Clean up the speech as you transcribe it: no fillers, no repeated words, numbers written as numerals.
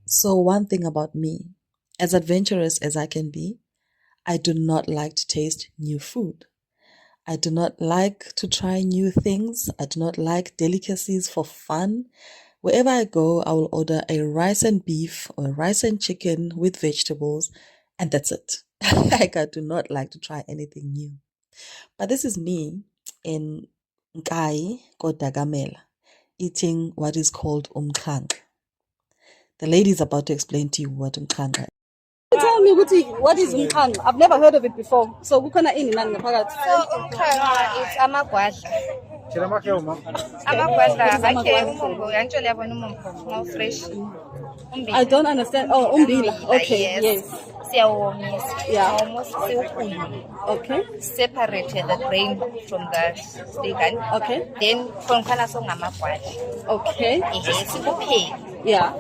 So one thing about me, as adventurous as I can be, I do not like to taste new food. I do not like to try new things. I do not like delicacies for fun. Wherever I go, I will order a rice and beef or a rice and chicken with vegetables, and that's it. Like, I do not like to try anything new. But this is me in Nkai Kodagamela eating what is called umkhanka. The lady is about to explain to you what umkhanka is. Tell me what is umkhanka? I've never heard of it before. So kukhona ini nani ngaphakathi? So umkhanka is amagwadla. Amagwadla akhe umumbu actually yabona umumbu more fresh. I don't understand. Oh, umbila. Okay, yes. Siyawomisa. Yeah. Almost siwukhulu. Okay. Separate the grain from the stick. Okay. Then from khona so ngamagwadla. Okay. Sikupheki. Yeah.